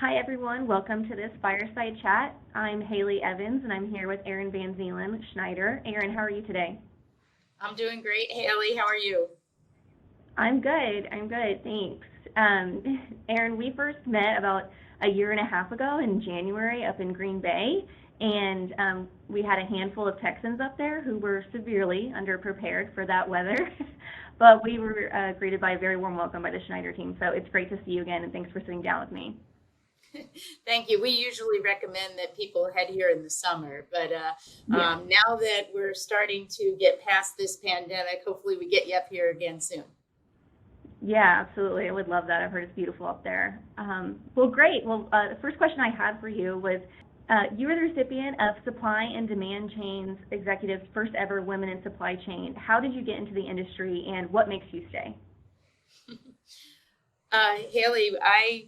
Hi, everyone. Welcome to this fireside chat. I'm Haley Evans, and I'm here with Erin Van Zeeland, Schneider. Erin, how are you today? I'm doing great, Haley. How are you? I'm good. I'm good. Thanks. Erin, we first met about a year and a half ago in January up in Green Bay, and we had a handful of Texans up there who were severely underprepared for that weather. But we were greeted by a very warm welcome by the Schneider team. So it's great to see you again, and thanks for sitting down with me. Thank you. We usually recommend that people head here in the summer, but Yeah. now that we're starting to get past this pandemic, hopefully we get you up here again soon. Yeah, absolutely. I would love that. I've heard it's beautiful up there. Well, great. Well, the first question I had for you was you were the recipient of Supply and Demand Chains Executive's first ever Women in Supply Chain. How did you get into the industry and what makes you stay? Haley, I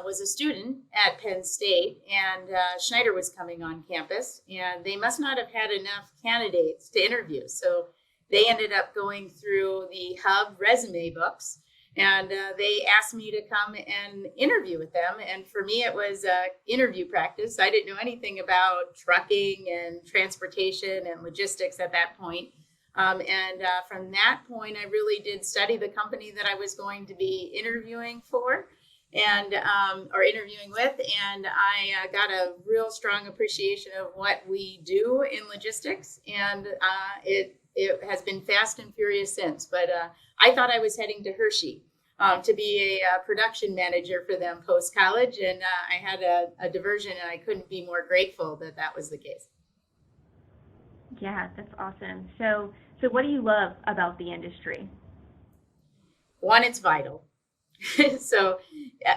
was a student at Penn State, and Schneider was coming on campus, and they must not have had enough candidates to interview. So they ended up going through the Hub resume books, and they asked me to come and interview with them. And for me, it was interview practice. I didn't know anything about trucking and transportation and logistics at that point. And from that point, I really did study the company that I was going to be interviewing for and or interviewing with, and I got a real strong appreciation of what we do in logistics, and it has been fast and furious since. But I thought I was heading to Hershey to be a production manager for them post college, and I had a diversion, and I couldn't be more grateful that that was the case. Yeah, that's awesome. So what do you love about the industry? One, it's vital. So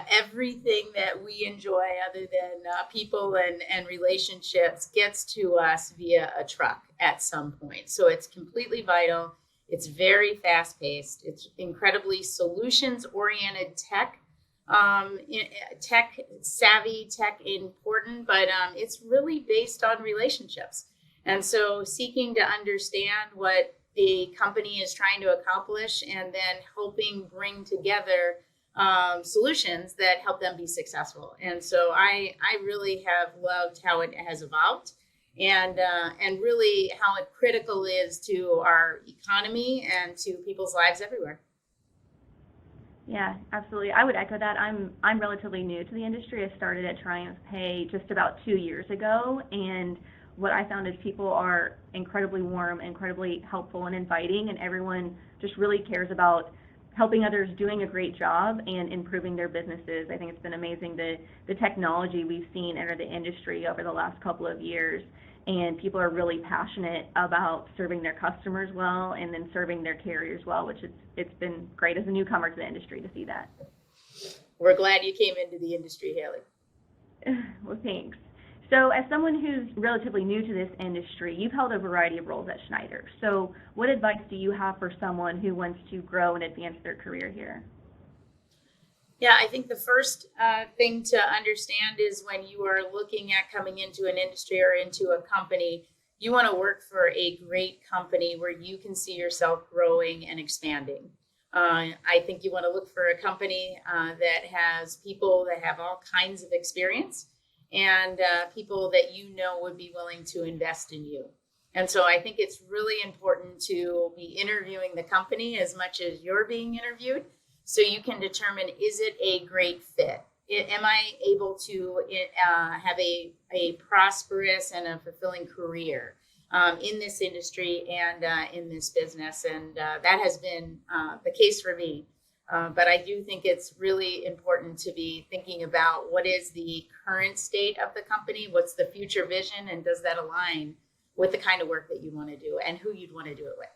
everything that we enjoy other than people and relationships gets to us via a truck at some point. So it's completely vital. It's very fast paced. It's incredibly solutions oriented tech, tech savvy, tech important, but it's really based on relationships. And so seeking to understand what the company is trying to accomplish and then helping bring together solutions that help them be successful. And so I really have loved how it has evolved and really how it critical is to our economy and to people's lives everywhere. Yeah, absolutely. I would echo that. I'm relatively new to the industry. I started at TriumphPay just about 2 years ago, and what I found is people are incredibly warm, incredibly helpful and inviting, and everyone just really cares about helping others, doing a great job, and improving their businesses. I think it's been amazing the technology we've seen enter the industry over the last couple of years, and people are really passionate about serving their customers well and then serving their carriers well, which it's been great as a newcomer to the industry to see that. We're glad you came into the industry, Haley. Well, thanks. So, as someone who's relatively new to this industry, you've held a variety of roles at Schneider. So, what advice do you have for someone who wants to grow and advance their career here? Yeah, I think the first thing to understand is when you are looking at coming into an industry or into a company, you want to work for a great company where you can see yourself growing and expanding. I think you want to look for a company that has people that have all kinds of experience and people that you know would be willing to invest in you. And so I think it's really important to be interviewing the company as much as you're being interviewed so you can determine, is it a great fit? Am I able to have a prosperous and a fulfilling career in this industry and in this business? And that has been the case for me. But I do think it's really important to be thinking about what is the current state of the company, what's the future vision, and does that align with the kind of work that you want to do and who you'd want to do it with.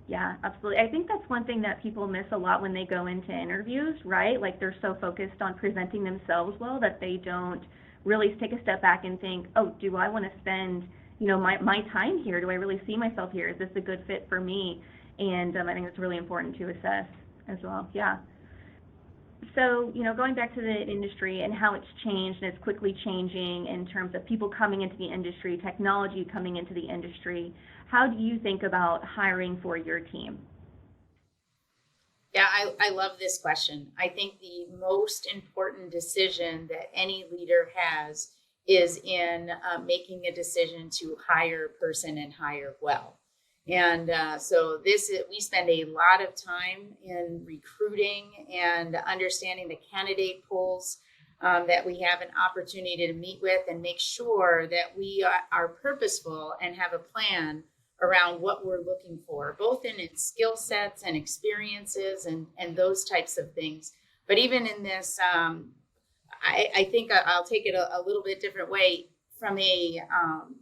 Yeah, absolutely. I think that's one thing that people miss a lot when they go into interviews, right? Like they're so focused on presenting themselves well that they don't really take a step back and think, oh, do I want to spend, my time here? Do I really see myself here? Is this a good fit for me? And I think it's really important to assess as well. Yeah. So, going back to the industry and how it's changed and it's quickly changing in terms of people coming into the industry, technology coming into the industry, how do you think about hiring for your team? Yeah, I love this question. I think the most important decision that any leader has is in making a decision to hire a person and hire well. And so we spend a lot of time in recruiting and understanding the candidate pools that we have an opportunity to meet with and make sure that we are purposeful and have a plan around what we're looking for, both in its skill sets and experiences and those types of things. But even in this, I think I'll take it a little bit different way. From the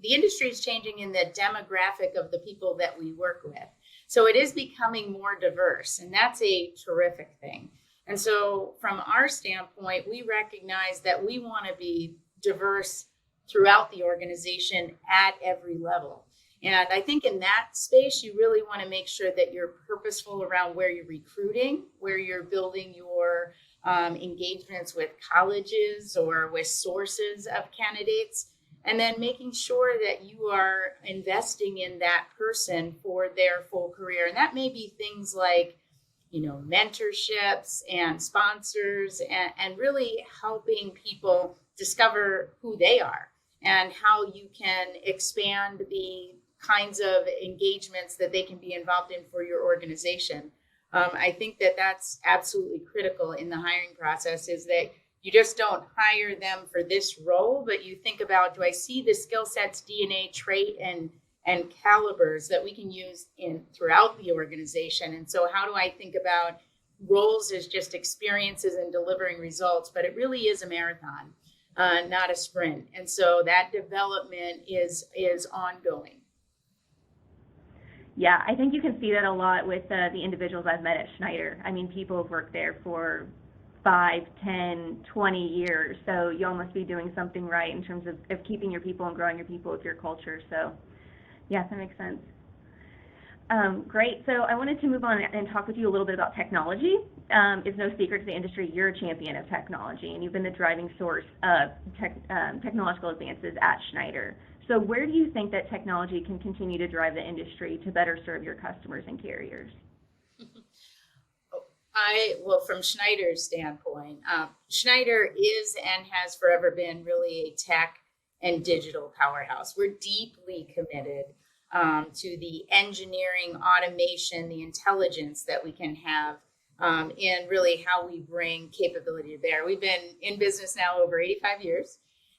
industry is changing in the demographic of the people that we work with. So it is becoming more diverse, and that's a terrific thing. And so from our standpoint, we recognize that we want to be diverse throughout the organization at every level. And I think in that space, you really want to make sure that you're purposeful around where you're recruiting, where you're building your engagements with colleges or with sources of candidates, and then making sure that you are investing in that person for their full career. And that may be things like, mentorships and sponsors and really helping people discover who they are and how you can expand the kinds of engagements that they can be involved in for your organization. I think that that's absolutely critical in the hiring process, is that you just don't hire them for this role, but you think about, do I see the skill sets, DNA, trait, and calibers that we can use throughout the organization? And so how do I think about roles as just experiences and delivering results? But it really is a marathon, not a sprint. And so that development is ongoing. Yeah, I think you can see that a lot with the individuals I've met at Schneider. I mean, people have worked there for 5, 10, 20 years. So you almost be doing something right in terms of keeping your people and growing your people with your culture. So yeah, that makes sense. Great. So I wanted to move on and talk with you a little bit about technology. It's no secret to the industry, you're a champion of technology, and you've been the driving source of technological advances at Schneider. So where do you think that technology can continue to drive the industry to better serve your customers and carriers? Well, from Schneider's standpoint, Schneider is and has forever been really a tech and digital powerhouse. We're deeply committed to the engineering, automation, the intelligence that we can have in really how we bring capability to bear. We've been in business now over 85 years.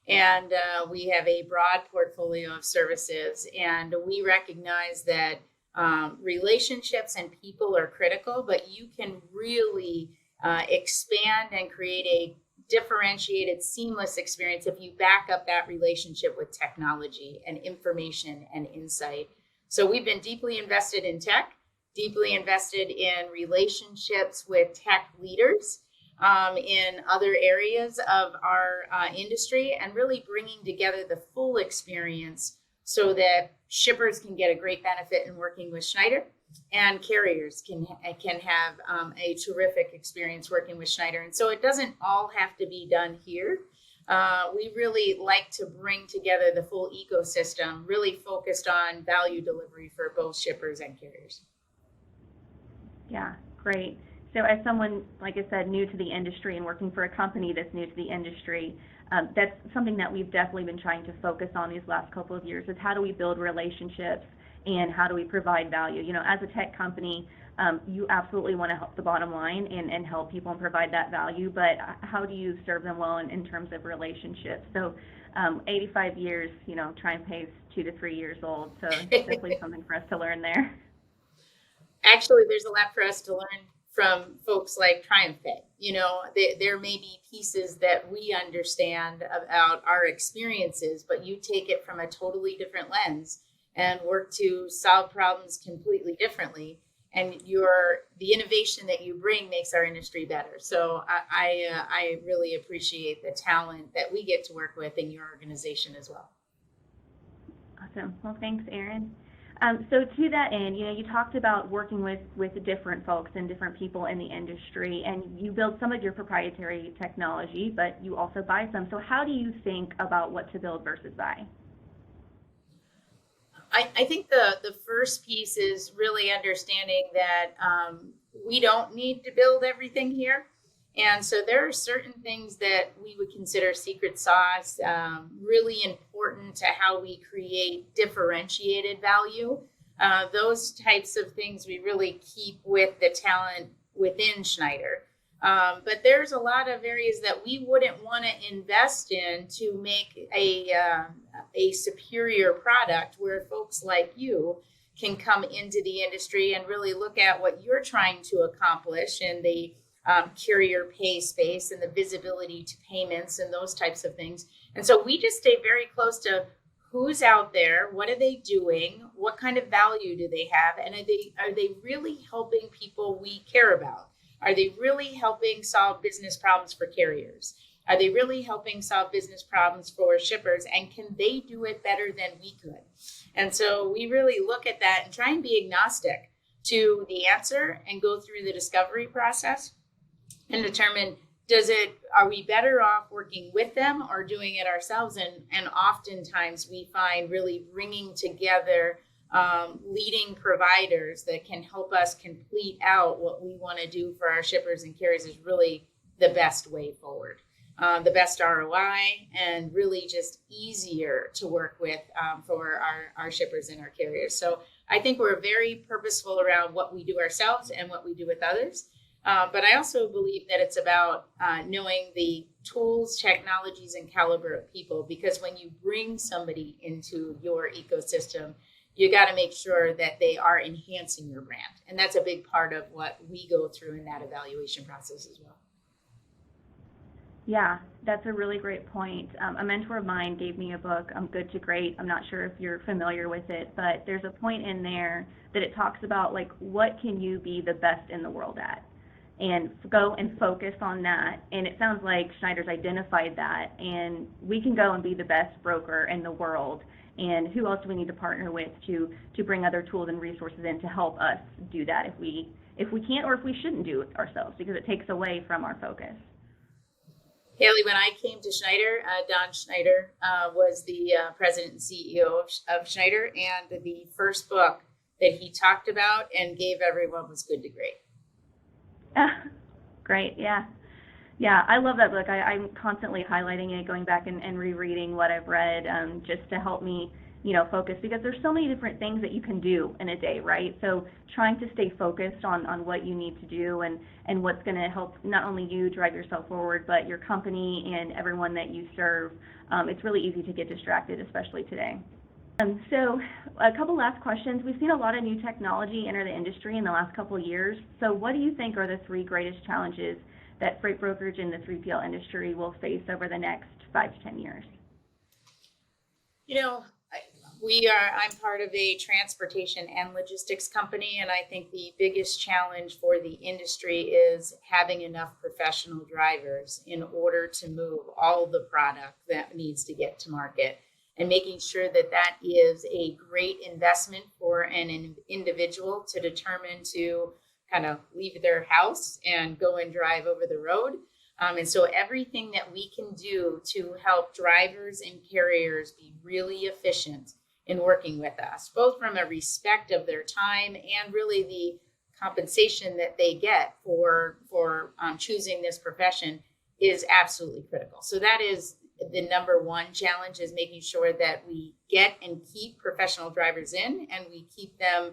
And we have a broad portfolio of services, and we recognize that relationships and people are critical, but you can really expand and create a differentiated, seamless experience if you back up that relationship with technology and information and insight. So we've been deeply invested in tech, deeply invested in relationships with tech leaders in other areas of our industry, and really bringing together the full experience so that shippers can get a great benefit in working with Schneider, and carriers can have a terrific experience working with Schneider. And so it doesn't all have to be done here. We really like to bring together the full ecosystem, really focused on value delivery for both shippers and carriers. Yeah, great. So as someone, like I said, new to the industry and working for a company that's new to the industry, that's something that we've definitely been trying to focus on these last couple of years, is how do we build relationships and how do we provide value? As a tech company, you absolutely want to help the bottom line and help people and provide that value, but how do you serve them well in terms of relationships? So 85 years, TriumphPay is 2 to 3 years old, so definitely something for us to learn there. Actually, there's a lot for us to learn from folks like TriumphPay. There may be pieces that we understand about our experiences, but you take it from a totally different lens and work to solve problems completely differently. And the innovation that you bring makes our industry better. So I really appreciate the talent that we get to work with in your organization as well. Awesome. Well, thanks, Erin. So to that end, you talked about working with different folks and different people in the industry, and you build some of your proprietary technology, but you also buy some. So how do you think about what to build versus buy? I think the first piece is really understanding that we don't need to build everything here. And so there are certain things that we would consider secret sauce, really important to how we create differentiated value. Those types of things we really keep with the talent within Schneider. But there's a lot of areas that we wouldn't want to invest in to make a superior product where folks like you can come into the industry and really look at what you're trying to accomplish in the carrier pay space and the visibility to payments and those types of things. And so we just stay very close to who's out there, what are they doing, what kind of value do they have, and are they really helping people we care about? Are they really helping solve business problems for carriers? Are they really helping solve business problems for shippers? And can they do it better than we could? And so we really look at that and try and be agnostic to the answer and go through the discovery process and determine, are we better off working with them or doing it ourselves? And oftentimes we find really bringing together leading providers that can help us complete out what we want to do for our shippers and carriers is really the best way forward. The best ROI and really just easier to work with for our shippers and our carriers. So I think we're very purposeful around what we do ourselves and what we do with others. But I also believe that it's about knowing the tools, technologies, and caliber of people, because when you bring somebody into your ecosystem, you got to make sure that they are enhancing your brand. And that's a big part of what we go through in that evaluation process as well. Yeah, that's a really great point. A mentor of mine gave me a book, Good to Great. I'm not sure if you're familiar with it, but there's a point in there that it talks about, like, what can you be the best in the world at? And go and focus on that. And it sounds like Schneider's identified that, and we can go and be the best broker in the world. And who else do we need to partner with to bring other tools and resources in to help us do that if we can't or if we shouldn't do it ourselves, because it takes away from our focus. Haley, when I came to Schneider, Don Schneider was the president and CEO of Schneider, and the first book that he talked about and gave everyone was Good to Great. Great, yeah. Yeah, I love that book. I'm constantly highlighting it, going back and rereading what I've read, just to help me, focus, because there's so many different things that you can do in a day, right? So trying to stay focused on what you need to do and what's going to help not only you drive yourself forward, but your company and everyone that you serve. It's really easy to get distracted, especially today. So a couple last questions. We've seen a lot of new technology enter the industry in the last couple of years. So what do you think are the three greatest challenges that freight brokerage in the 3PL industry will face over the next 5 to 10 years? I'm part of a transportation and logistics company, and I think the biggest challenge for the industry is having enough professional drivers in order to move all the product that needs to get to market, and making sure that that is a great investment for an individual to determine to kind of leave their house and go and drive over the road. And so everything that we can do to help drivers and carriers be really efficient in working with us, both from a respect of their time and really the compensation that they get for choosing this profession, is absolutely critical. So that is the number one challenge, is making sure that we get and keep professional drivers in, and we keep them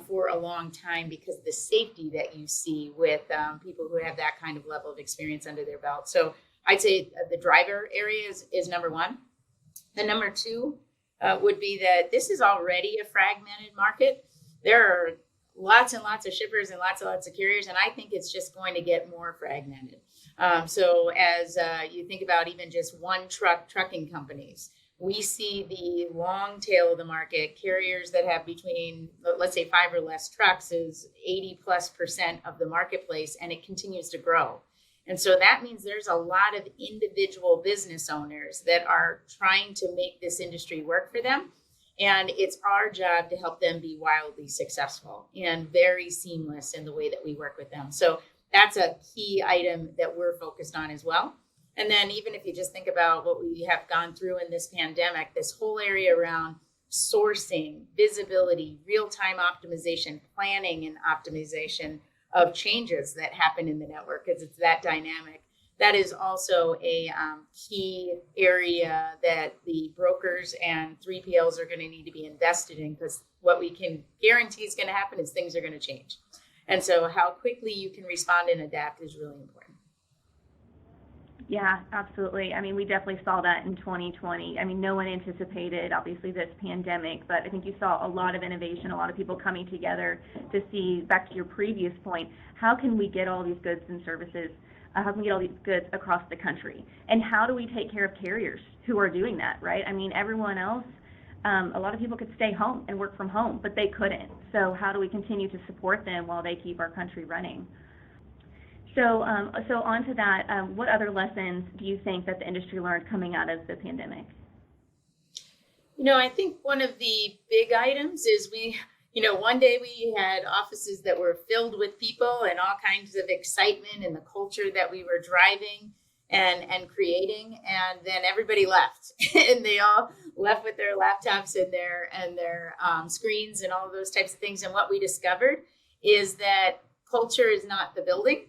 for a long time, because the safety that you see with people who have that kind of level of experience under their belt. So I'd say the driver area is number one. The number two would be that this is already a fragmented market. There are lots and lots of shippers and lots of carriers, and I think it's just going to get more fragmented. So as you think about even just one trucking companies, we see the long tail of the market, carriers that have between, let's say, 5 or less trucks is 80+% of the marketplace, and it continues to grow. And so that means there's a lot of individual business owners that are trying to make this industry work for them. And it's our job to help them be wildly successful and very seamless in the way that we work with them. So that's a key item that we're focused on as well. And then even if you just think about what we have gone through in this pandemic, this whole area around sourcing, visibility, real-time optimization, planning and optimization of changes that happen in the network because it's that dynamic. That is also a key area that the brokers and 3PLs are going to need to be invested in, because what we can guarantee is going to happen is things are going to change. And so how quickly you can respond and adapt is really important. Yeah, absolutely. I mean, we definitely saw that in 2020. I mean, no one anticipated, obviously, this pandemic, but I think you saw a lot of innovation, a lot of people coming together to see, back to your previous point, how can we get all these goods and services, how can we get all these goods across the country? And how do we take care of carriers who are doing that, right? I mean, everyone else, a lot of people could stay home and work from home, but they couldn't. So how do we continue to support them while they keep our country running? So on to that, what other lessons do you think that the industry learned coming out of the pandemic? I think one of the big items is one day we had offices that were filled with people and all kinds of excitement and the culture that we were driving and creating, and then everybody left and they all left with their laptops and their screens and all of those types of things. And what we discovered is that culture is not the building.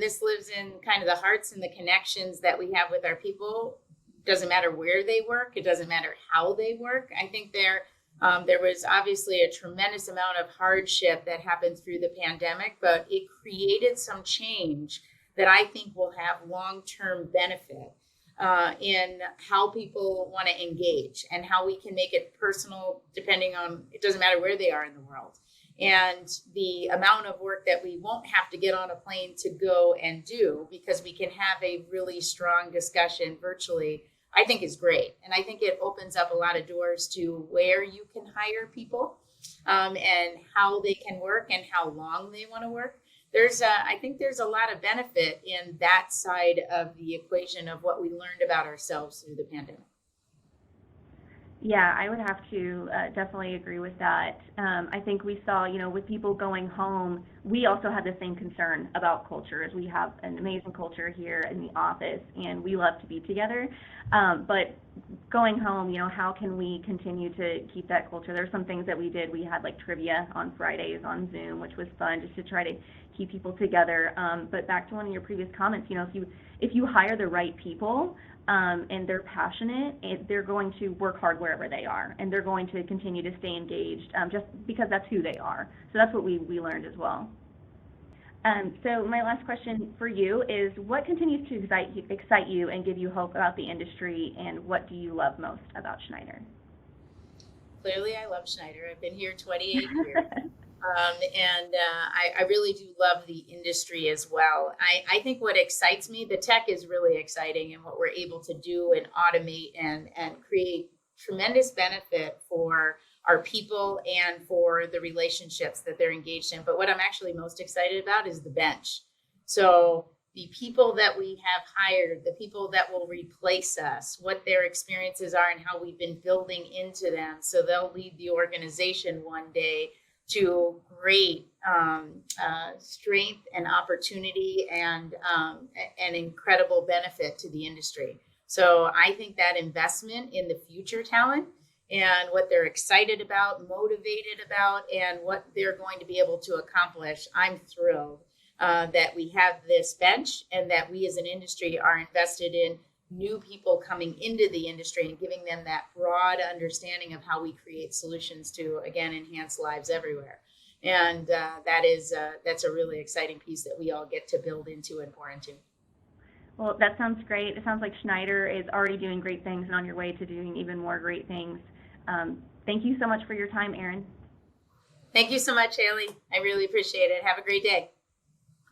This lives in kind of the hearts and the connections that we have with our people. Doesn't matter where they work. It doesn't matter how they work. I think there was obviously a tremendous amount of hardship that happened through the pandemic, but it created some change that I think will have long-term benefit in how people want to engage and how we can make it personal, depending on, it doesn't matter where they are in the world. And the amount of work that we won't have to get on a plane to go and do, because we can have a really strong discussion virtually, I think is great. And I think it opens up a lot of doors to where you can hire people and how they can work and how long they want to work. I think there's a lot of benefit in that side of the equation of what we learned about ourselves through the pandemic. Yeah, I would have to definitely agree with that. I think we saw, with people going home, we also had the same concern about culture, as we have an amazing culture here in the office and we love to be together. But going home, how can we continue to keep that culture? There's some things that we did. We had like trivia on Fridays on Zoom, which was fun, just to try to keep people together. But back to one of your previous comments, if you hire the right people, and they're passionate, they're going to work hard wherever they are, and they're going to continue to stay engaged just because that's who they are. So that's what we learned as well. So my last question for you is, what continues to excite you and give you hope about the industry, and what do you love most about Schneider? Clearly, I love Schneider. I've been here 28 years. I really do love the industry as well. I think what excites me, the tech is really exciting, and what we're able to do and automate and create tremendous benefit for our people and for the relationships that they're engaged in. But what I'm actually most excited about is the bench. So the people that we have hired, the people that will replace us, what their experiences are and how we've been building into them, so they'll lead the organization one day to great strength and opportunity and an incredible benefit to the industry. So I think that investment in the future talent and what they're excited about, motivated about, and what they're going to be able to accomplish, I'm thrilled that we have this bench and that we as an industry are invested in new people coming into the industry and giving them that broad understanding of how we create solutions to, again, enhance lives everywhere. And that's a really exciting piece that we all get to build into and pour into. Well, that sounds great. It sounds like Schneider is already doing great things and on your way to doing even more great things. Thank you so much for your time, Erin. Thank you so much, Haley. I really appreciate it. Have a great day.